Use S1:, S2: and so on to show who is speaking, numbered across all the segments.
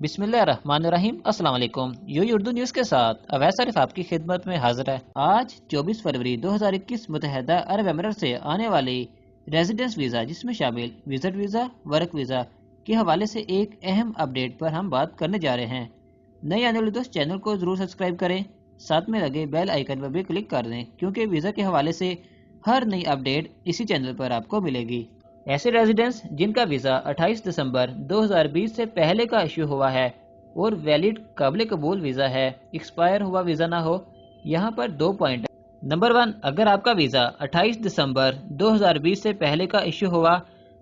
S1: बिस्मिल्लाहिर्रहमानिर्रहीम। अस्सलाम वालेकुम। यूएई उर्दू न्यूज़ के साथ अवैस शरीफ आपकी खिदमत में हाजिर है। आज 24 फरवरी 2021 मुत्तहदा अरब अमीरात से आने वाली रेजिडेंस वीज़ा जिसमें शामिल विजिट वीज़ा, वर्क वीज़ा के हवाले से एक अहम अपडेट पर हम बात करने जा रहे हैं। नए आने वाले दोस्त चैनल को ज़रूर सब्सक्राइब करें, साथ में लगे बेल आइकन पर भी क्लिक कर दें क्योंकि वीज़ा के हवाले से हर नई अपडेट इसी चैनल पर आपको मिलेगी। ऐसे रेजिडेंट्स जिनका वीज़ा 28 दिसंबर 2020 से पहले का इश्यू हुआ है और वैलिड काबिल कबूल वीज़ा है, एक्सपायर हुआ वीज़ा ना हो, यहाँ पर 2 पॉइंट है। नंबर 1, अगर आपका वीज़ा 28 दिसंबर 2020 से पहले का इश्यू हुआ,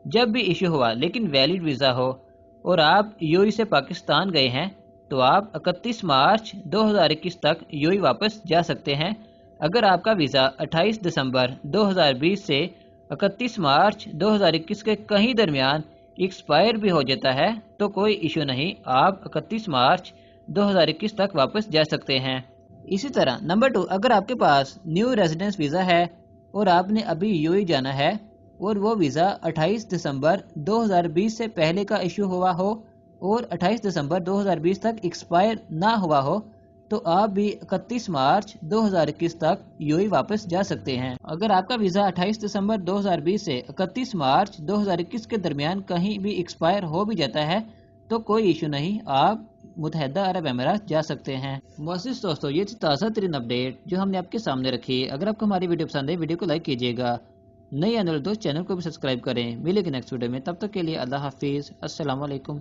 S1: जब भी इश्यू हुआ लेकिन वैलिड वीज़ा हो और आप यूएई से पाकिस्तान गए हैं तो आप 31 मार्च 2021 तक यूएई वापस जा सकते हैं। अगर आपका वीज़ा 28 दिसंबर 2020 से 31 मार्च 2021 के कहीं दरमियान एक्सपायर भी हो जाता है तो कोई इशू नहीं, आप 31 मार्च 2021 तक वापस जा सकते हैं। इसी तरह नंबर 2, अगर आपके पास न्यू रेजिडेंस वीज़ा है और आपने अभी यूएई जाना है और वो वीज़ा 28 दिसंबर 2020 से पहले का इशू हुआ हो और 28 दिसंबर 2020 तक एक्सपायर ना हुआ हो तो आप भी 31 मार्च 2021 तक यूएई वापस जा सकते हैं। अगर आपका वीज़ा 28 दिसंबर 2020 से 31 मार्च 2021 के दरमियान कहीं भी एक्सपायर हो भी जाता है तो कोई इशू नहीं, आप मुत्तहदा अरब अमीरात जा सकते हैं। मोअज़्ज़िज़ दोस्तों, ये थी ताज़ा तरीन अपडेट जो हमने आपके सामने रखी। अगर आपको हमारी वीडियो पसंद है, वीडियो को लाइक कीजिएगा। नए आने वाले दोस्त चैनल को भी सब्सक्राइब करें। मिलेंगे नेक्स्ट वीडियो में, तब तक के लिए अल्लाह हाफिज़। अस्सलाम वालेकुम।